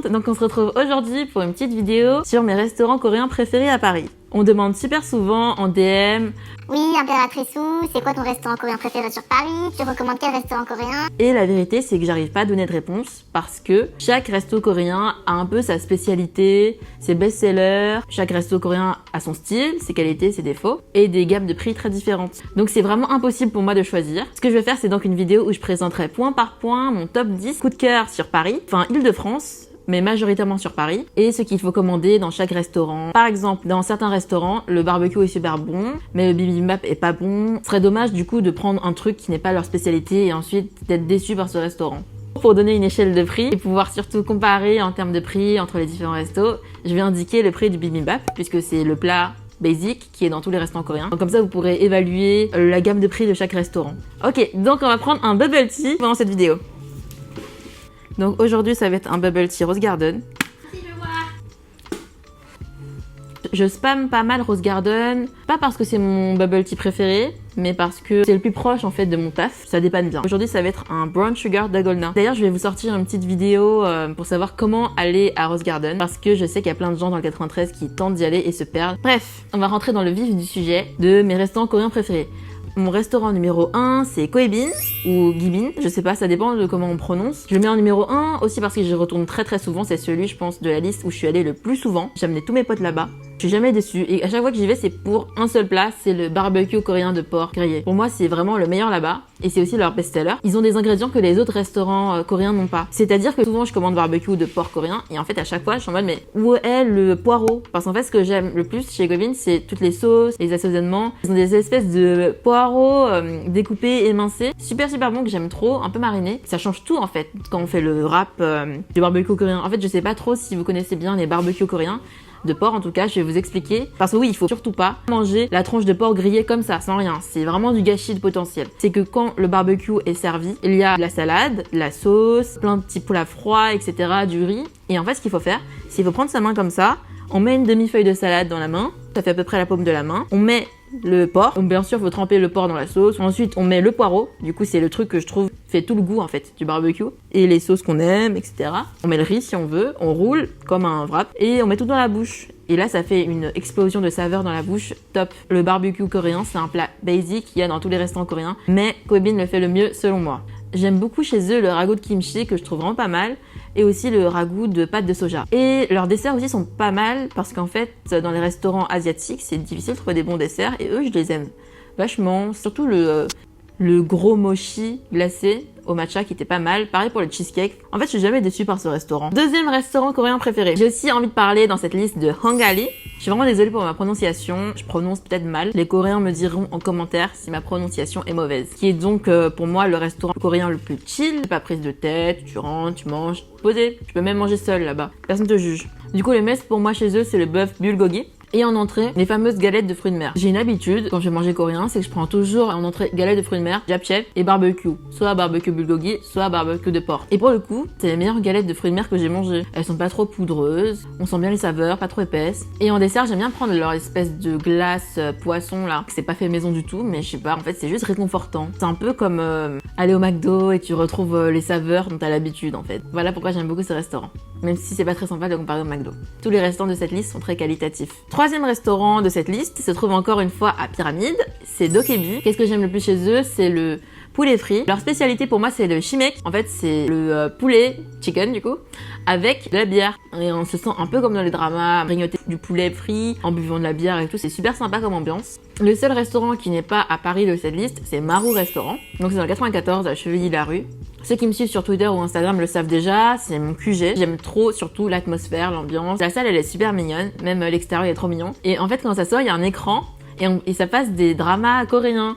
monde, donc on se retrouve aujourd'hui pour une petite vidéo sur mes restaurants coréens préférés à Paris. On demande super souvent en DM. Oui, Impératrice Ou, c'est quoi ton restaurant coréen préféré sur Paris? Tu recommandes quel restaurant coréen? Et la vérité, c'est que j'arrive pas à donner de réponse parce que chaque resto coréen a un peu sa spécialité, ses best-sellers. Chaque resto coréen a son style, ses qualités, ses défauts et des gammes de prix très différentes. Donc c'est vraiment impossible pour moi de choisir. Ce que je vais faire, c'est donc une vidéo où je présenterai point par point mon top 10 coup de cœur sur Paris, enfin Île-de-France, mais majoritairement sur Paris, et ce qu'il faut commander dans chaque restaurant. Par exemple, dans certains restaurants, le barbecue est super bon, mais le bibimbap est pas bon. Ce serait dommage du coup de prendre un truc qui n'est pas leur spécialité et ensuite d'être déçu par ce restaurant. Pour donner une échelle de prix et pouvoir surtout comparer en termes de prix entre les différents restos, je vais indiquer le prix du bibimbap, puisque c'est le plat basic qui est dans tous les restaurants coréens. Donc comme ça, vous pourrez évaluer la gamme de prix de chaque restaurant. Ok, donc on va prendre un bubble tea pendant cette vidéo. Donc aujourd'hui, ça va être un bubble tea Rose Garden. Je spamme pas mal Rose Garden, pas parce que c'est mon bubble tea préféré, mais parce que c'est le plus proche en fait de mon taf, ça dépanne bien. Aujourd'hui, ça va être un brown sugar dalgona. D'ailleurs, je vais vous sortir une petite vidéo pour savoir comment aller à Rose Garden, parce que je sais qu'il y a plein de gens dans le 93 qui tentent d'y aller et se perdent. Bref, on va rentrer dans le vif du sujet de mes restaurants coréens préférés. Mon restaurant numéro 1, c'est Koebin ou Gibin, je sais pas, ça dépend de comment on prononce. Je le mets en numéro 1 aussi parce que j'y retourne très souvent, c'est celui, je pense, de la liste où je suis allée le plus souvent. J'ai amené tous mes potes là-bas. Je suis jamais déçue et à chaque fois que j'y vais, c'est pour un seul plat, c'est le barbecue coréen de porc grillé. Pour moi, c'est vraiment le meilleur là-bas et c'est aussi leur best-seller. Ils ont des ingrédients que les autres restaurants coréens n'ont pas. C'est-à-dire que souvent, je commande barbecue de porc coréen et en fait, à chaque fois, je suis en mode mais où est le poireau? Parce qu'en fait, ce que j'aime le plus chez Koebin, c'est toutes les sauces, les assaisonnements. Ils ont des espèces de poireaux découpés, émincés, super bon que j'aime trop, un peu mariné. Ça change tout en fait quand on fait le wrap du barbecue coréen. En fait, je sais pas trop si vous connaissez bien les barbecues coréens. De porc en tout cas, je vais vous expliquer. Parce que oui, il faut surtout pas manger la tranche de porc grillée comme ça, sans rien. C'est vraiment du gâchis de potentiel. C'est que quand le barbecue est servi, il y a de la salade, de la sauce, plein de petits plats froids, etc., du riz. Et en fait, ce qu'il faut faire, c'est qu'il faut prendre sa main comme ça, on met une demi-feuille de salade dans la main, ça fait à peu près la paume de la main, on met le porc, donc bien sûr, il faut tremper le porc dans la sauce. Ensuite, on met le poireau, du coup, c'est le truc que je trouve fait tout le goût en fait du barbecue, et les sauces qu'on aime, etc. On met le riz si on veut, on roule comme un wrap et on met tout dans la bouche. Et là, ça fait une explosion de saveurs dans la bouche, top. Le barbecue coréen, c'est un plat basic qu'il y a dans tous les restaurants coréens, mais Koebin le fait le mieux selon moi. J'aime beaucoup chez eux le ragoût de kimchi que je trouve vraiment pas mal, et aussi le ragoût de pâte de soja. Et leurs desserts aussi sont pas mal parce qu'en fait, dans les restaurants asiatiques, c'est difficile de trouver des bons desserts et eux, je les aime vachement. Surtout le gros mochi glacé au matcha qui était pas mal. Pareil pour le cheesecake. En fait, je suis jamais déçue par ce restaurant. Deuxième restaurant coréen préféré. J'ai aussi envie de parler dans cette liste de Hangali. Je suis vraiment désolée pour ma prononciation. Je prononce peut-être mal. Les Coréens me diront en commentaire si ma prononciation est mauvaise. Qui est donc pour moi le restaurant coréen le plus chill. Pas prise de tête. Tu rentres, tu manges, posé. Tu peux même manger seul là-bas. Personne te juge. Du coup, le must pour moi chez eux, c'est le bœuf bulgogi. Et en entrée, les fameuses galettes de fruits de mer. J'ai une habitude, quand je vais manger coréen, c'est que je prends toujours en entrée galettes de fruits de mer, japchae et barbecue. Soit barbecue bulgogi, soit barbecue de porc. Et pour le coup, c'est les meilleures galettes de fruits de mer que j'ai mangées. Elles sont pas trop poudreuses, on sent bien les saveurs, pas trop épaisses. Et en dessert, j'aime bien prendre leur espèce de glace poisson là, c'est pas fait maison du tout, mais je sais pas, en fait c'est juste réconfortant. C'est un peu comme aller au McDo et tu retrouves les saveurs dont t'as l'habitude en fait. Voilà pourquoi j'aime beaucoup ce restaurant. Même si c'est pas très sympa de comparer au McDo. Tous les restaurants de cette liste sont très qualitatifs. Troisième restaurant de cette liste se trouve encore une fois à Pyramide, c'est Dokkaebi. Qu'est-ce que j'aime le plus chez eux? C'est le poulet frit. Leur spécialité pour moi c'est le shimek. En fait c'est le poulet, chicken du coup, avec de la bière. Et on se sent un peu comme dans les dramas, grignoter du poulet frit en buvant de la bière et tout. C'est super sympa comme ambiance. Le seul restaurant qui n'est pas à Paris de cette liste, c'est Maru Restaurant. Donc c'est dans le 94 à Chevilly-la-Rue. Ceux qui me suivent sur Twitter ou Instagram le savent déjà, c'est mon QG. J'aime trop surtout l'atmosphère, l'ambiance. La salle elle est super mignonne, même l'extérieur il est trop mignon. Et en fait quand ça sort, il y a un écran et ça passe des dramas coréens.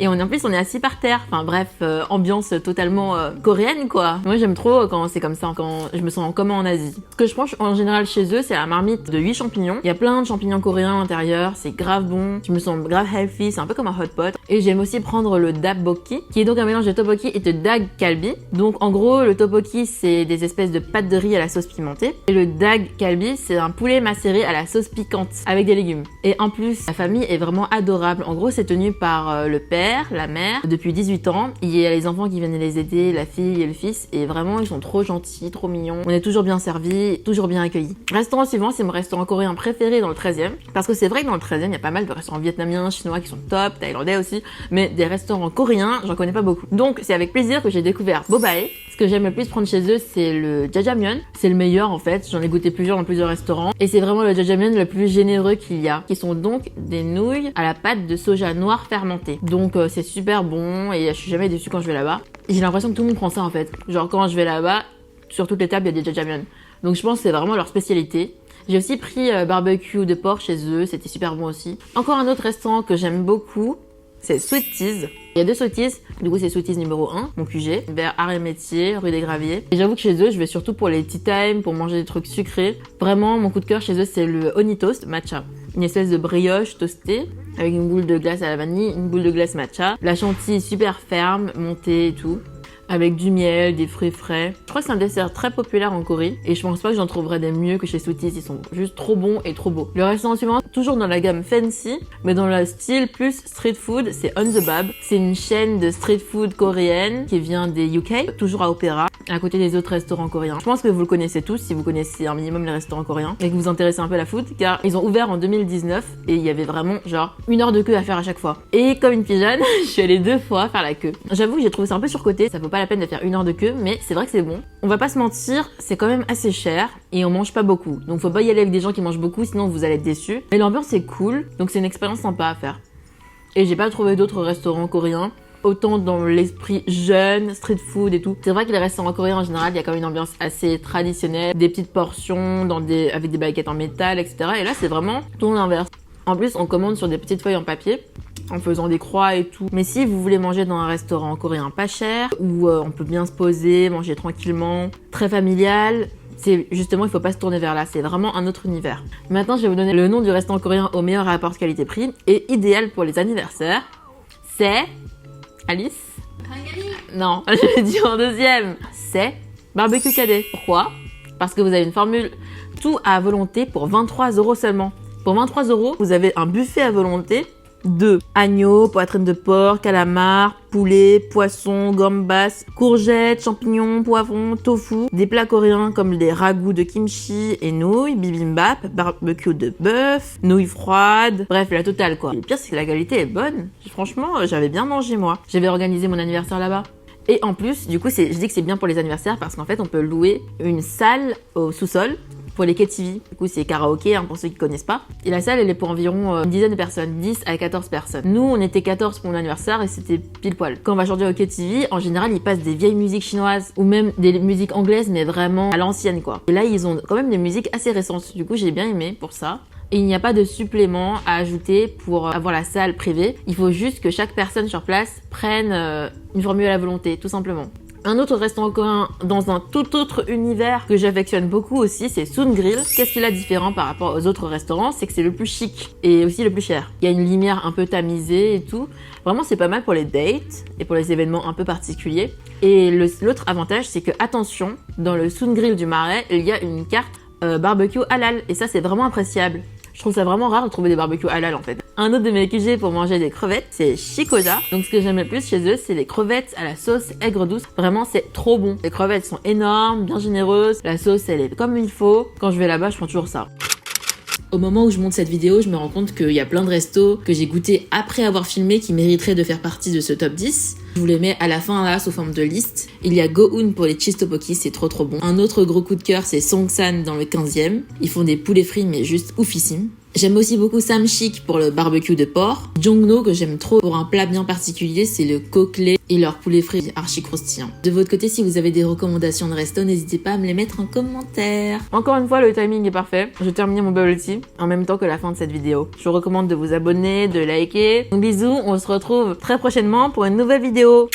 Et en plus, on est assis par terre. Enfin bref, ambiance totalement coréenne quoi. Moi j'aime trop quand c'est comme ça, quand je me sens comme en Asie. Ce que je prends en général chez eux, c'est la marmite de 8 champignons. Il y a plein de champignons coréens à l'intérieur, c'est grave bon. Je me sens grave healthy, c'est un peu comme un hot pot. Et j'aime aussi prendre le dabokki, qui est donc un mélange de tteokbokki et de dag kalbi. Donc en gros, le tteokbokki, c'est des espèces de pâtes de riz à la sauce pimentée. Et le dag kalbi, c'est un poulet macéré à la sauce piquante, avec des légumes. Et en plus, la famille est vraiment adorable. En gros, c'est tenu par le père, père, la mère, depuis 18 ans. Il y a les enfants qui viennent les aider, la fille et le fils, et vraiment ils sont trop gentils, trop mignons. On est toujours bien servis, toujours bien accueillis. Restaurant suivant, c'est mon restaurant coréen préféré dans le 13e, parce que c'est vrai que dans le 13e, il y a pas mal de restaurants vietnamiens, chinois qui sont top, thaïlandais aussi, mais des restaurants coréens, j'en connais pas beaucoup. Donc c'est avec plaisir que j'ai découvert Bobae. Ce que j'aime le plus prendre chez eux, c'est le jjajangmyeon. C'est le meilleur en fait, j'en ai goûté plusieurs dans plusieurs restaurants, et c'est vraiment le jjajangmyeon le plus généreux qu'il y a, qui sont donc des nouilles à la pâte de soja noir fermenté. Donc c'est super bon, et je suis jamais déçue quand je vais là-bas. J'ai l'impression que tout le monde prend ça en fait. Genre quand je vais là-bas, sur toutes les tables, il y a des jjajangmyeon. Donc je pense que c'est vraiment leur spécialité. J'ai aussi pris barbecue de porc chez eux, c'était super bon aussi. Encore un autre restaurant que j'aime beaucoup, c'est Sweeties. Il y a 2 Sweeties, du coup c'est Sweeties numéro 1, mon QG, vers Arrêt-Métier, rue des Graviers. Et j'avoue que chez eux, je vais surtout pour les tea time, pour manger des trucs sucrés. Vraiment, mon coup de cœur chez eux, c'est le honey toast matcha. Une espèce de brioche toastée, avec une boule de glace à la vanille, une boule de glace matcha. La chantilly super ferme, montée et tout. Avec du miel, des fruits frais. Je crois que c'est un dessert très populaire en Corée et je pense pas que j'en trouverais des mieux que chez Sweeties, ils sont juste trop bons et trop beaux. Le restaurant suivant, toujours dans la gamme fancy, mais dans le style plus street food, c'est On The Bab. C'est une chaîne de street food coréenne qui vient des UK, toujours à Opéra, à côté des autres restaurants coréens. Je pense que vous le connaissez tous si vous connaissez un minimum les restaurants coréens et que vous vous intéressez un peu à la food, car ils ont ouvert en 2019 et il y avait vraiment genre 1 heure de queue à faire à chaque fois. Et comme une pigeonne, je suis allée 2 fois faire la queue. J'avoue que j'ai trouvé ça un peu surcoté, ça vaut pas la peine de faire 1 heure de queue, mais c'est vrai que c'est bon. On va pas se mentir, c'est quand même assez cher et on mange pas beaucoup. Donc faut pas y aller avec des gens qui mangent beaucoup, sinon vous allez être déçus. Mais l'ambiance est cool, donc c'est une expérience sympa à faire. Et j'ai pas trouvé d'autres restaurants coréens, autant dans l'esprit jeune, street food et tout. C'est vrai que les restaurants coréens en général, il y a quand même une ambiance assez traditionnelle, des petites portions avec des baguettes en métal, etc. Et là c'est vraiment tout l'inverse. En plus, on commande sur des petites feuilles en papier, en faisant des croix et tout. Mais si vous voulez manger dans un restaurant coréen pas cher, où on peut bien se poser, manger tranquillement, très familial, c'est justement, il faut pas se tourner vers là, c'est vraiment un autre univers. Maintenant, je vais vous donner le nom du restaurant coréen au meilleur rapport qualité-prix et idéal pour les anniversaires. C'est... Alice? Non, je l'ai dit en deuxième. C'est Barbecue Cadet. Pourquoi? Parce que vous avez une formule tout à volonté pour 23 € seulement. Pour 23 €, vous avez un buffet à volonté de agneau, poitrine de porc, calamar, poulet, poisson, gambas, courgettes, champignons, poivrons, tofu, des plats coréens comme des ragoûts de kimchi et nouilles, bibimbap, barbecue de bœuf, nouilles froides, bref, la totale quoi. Le pire c'est que la qualité est bonne. Franchement, j'avais bien mangé moi. J'avais organisé mon anniversaire là-bas. Et en plus, du coup, je dis que c'est bien pour les anniversaires parce qu'en fait, on peut louer une salle au sous-sol pour les KTV. Du coup, c'est karaoké pour ceux qui connaissent pas. Et la salle, elle est pour environ une dizaine de personnes, 10 à 14 personnes. Nous, on était 14 pour mon anniversaire et c'était pile poil. Quand on va aujourd'hui au KTV, en général, ils passent des vieilles musiques chinoises ou même des musiques anglaises, mais vraiment à l'ancienne quoi. Et là, ils ont quand même des musiques assez récentes. Du coup, j'ai bien aimé pour ça. Et il n'y a pas de supplément à ajouter pour avoir la salle privée. Il faut juste que chaque personne sur place prenne une formule à la volonté, tout simplement. Un autre restaurant coréen dans un tout autre univers que j'affectionne beaucoup aussi, c'est Soon Grill. Qu'est-ce qu'il a de différent par rapport aux autres restaurants? C'est que c'est le plus chic et aussi le plus cher. Il y a une lumière un peu tamisée et tout. Vraiment, c'est pas mal pour les dates et pour les événements un peu particuliers. Et l'autre avantage, c'est que, attention, dans le Soon Grill du Marais, il y a une carte barbecue halal. Et ça, c'est vraiment appréciable. Je trouve ça vraiment rare de trouver des barbecues halal en fait. Un autre de mes QG pour manger des crevettes, c'est Shikoja. Donc ce que j'aime le plus chez eux, c'est les crevettes à la sauce aigre douce. Vraiment, c'est trop bon. Les crevettes sont énormes, bien généreuses. La sauce, elle est comme il faut. Quand je vais là-bas, je prends toujours ça. Au moment où je monte cette vidéo, je me rends compte qu'il y a plein de restos que j'ai goûté après avoir filmé qui mériteraient de faire partie de ce top 10. Je vous les mets à la fin là sous forme de liste. Il y a Go-Eun pour les cheese tteokbokki, c'est trop bon. Un autre gros coup de cœur, c'est Songsan dans le 15e. Ils font des poulets frits mais juste oufissimes. J'aime aussi beaucoup Samchik pour le barbecue de porc. Jongno que j'aime trop pour un plat bien particulier, c'est le coquelet et leur poulet frit archi croustillant. De votre côté, si vous avez des recommandations de resto, n'hésitez pas à me les mettre en commentaire. Encore une fois, le timing est parfait. Je termine mon bubble tea en même temps que la fin de cette vidéo. Je vous recommande de vous abonner, de liker. Donc bisous, on se retrouve très prochainement pour une nouvelle vidéo.